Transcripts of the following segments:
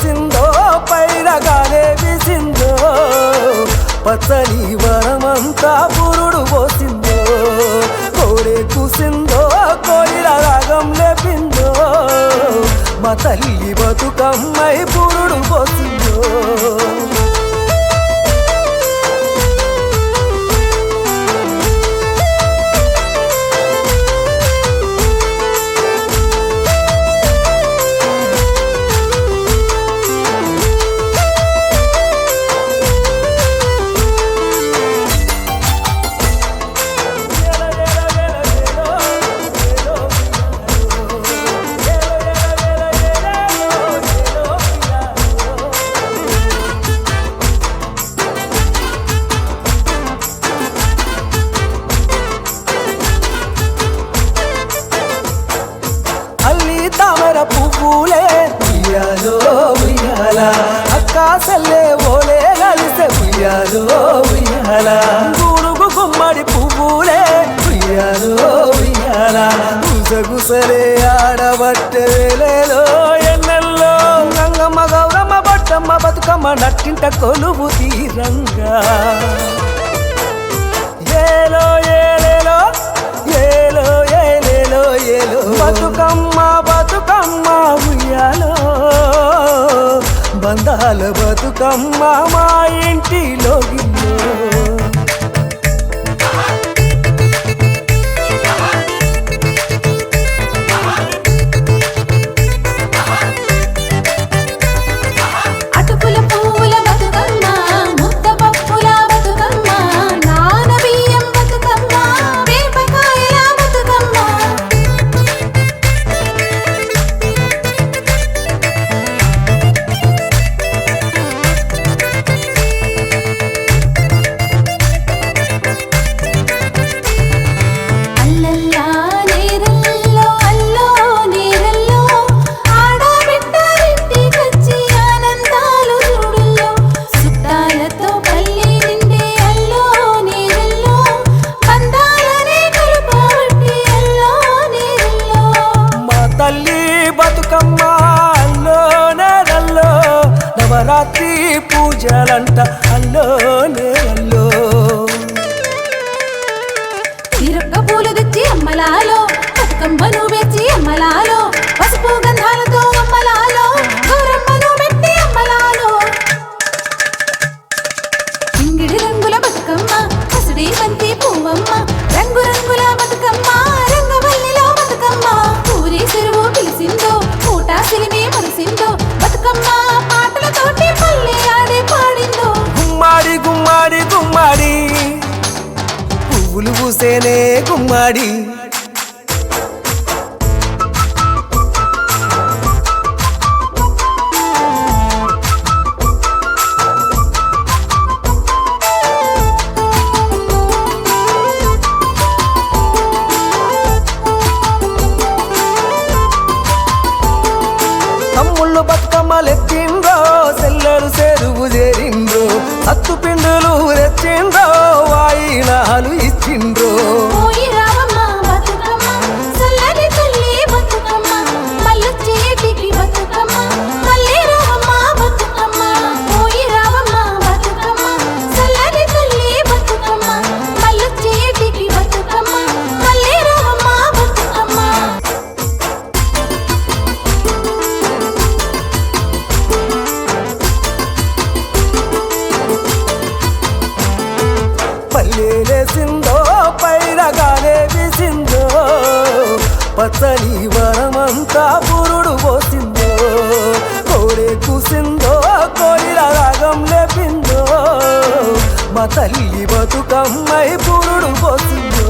కూసిందో పైరగాలే విసిందో పచ్చని వరమంతా పురుడు పోసిందో కోడే కూసిందో కోయిల రాగం లేపిందో మా తల్లి బతుకమ్మై పురుడు పోసిందో తామర పువ్వులే ఉయ్యాలో ఉయ్యాల అక్కాసల్లే ఓలే కలిసే ఉయ్యాలో ఉయ్యాల గుడుగు గుమ్మడి పువ్వులే ఉయ్యాలో ఉయ్యాల గుసగుసలే ఆడబట్టే వేలేలో ఎన్నెల్లో గంగమ్మ గౌరమ్మ బట్టమ్మ బతుకమ్మ నట్టింట కొలువు తీరంగా ఏలో ఏలేలో ఏలో ఏలేలో ఏలో బతుకమ్మ బతుకమ్మ ఉయ్యాలో బంధాల బతుకమ్మ మా ఇంటిలో గిల్లో బతుకమ్మ అల్లో నేరల్లో నవరాత్రి పూజలంట అల్లో నేరల్లో తిరక్క పూలు తెచ్చి అమ్మలాలో బతుకమ్మను పెంచి అమ్మలాలో పసుపు గంధాలతో అమ్మలాలో గౌరమ్మను పెట్టి అమ్మలాలో ఇంగిడి రంగుల బతుకమ్మ పసుడి బంతి పువ్వమ్మ రంగు రంగుల బతుకమ్మ రంగవల్లిలో బతుకమ్మ పూరి చెరువు పిలిసిందో పూట సిలిమి మరిసిందో బతుకమ్మ పాటలతోటి పల్లె ఆడే పాడిందో గుమ్మాడి గుమ్మాడి గుమ్మాడి పువ్వులు పూసేనే గుమ్మాడి తమ్ముళ్ళు బతుకమ్మలెత్తిండ్రో సెల్లెలు చెరువు చేరిండ్రో సత్తు పిండులు రెచ్చిండ్రో వాయినాలు ఇచ్చిండ్రో పల్లెలేసిందో పైరగాలే విసిందో పచ్చని వరమంతా పురుడు పోసిందో కోడే కూసిందో కోయిల రాగం లేపిందో మా తల్లి బతుకమ్మై పురుడు పోసిందో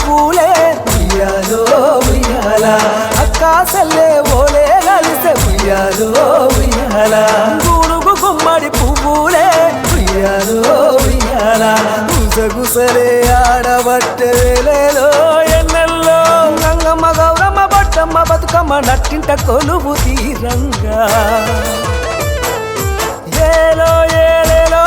పువ్వులే ఉయ్యాలో ఉయ్యాల అక్క సెల్లే ఓలే కలిసే ఉయ్యాలో ఉయ్యాల గుడుగు గుమ్మడి పువ్వులే ఉయ్యాలో ఉయ్యాల గుసగుసలే ఆడబట్టే వేలేలో ఎన్నెల్లో గంగమ్మ గౌరమ్మ బొట్టమ్మ బతుకమ్మ నట్టింట కొలువు తీరంగా ఏలో ఏలేలో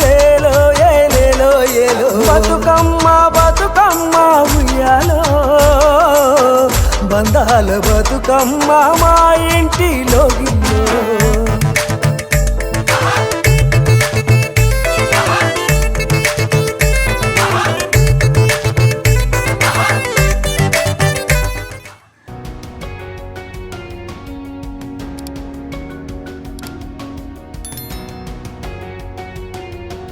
ఏలో ఏలేలో ఏలో బతుకమ్మ బతుకమ్మ ఉయ్యాలో బంధాల బతుకమ్మ మా ఇంటిలో గిల్లో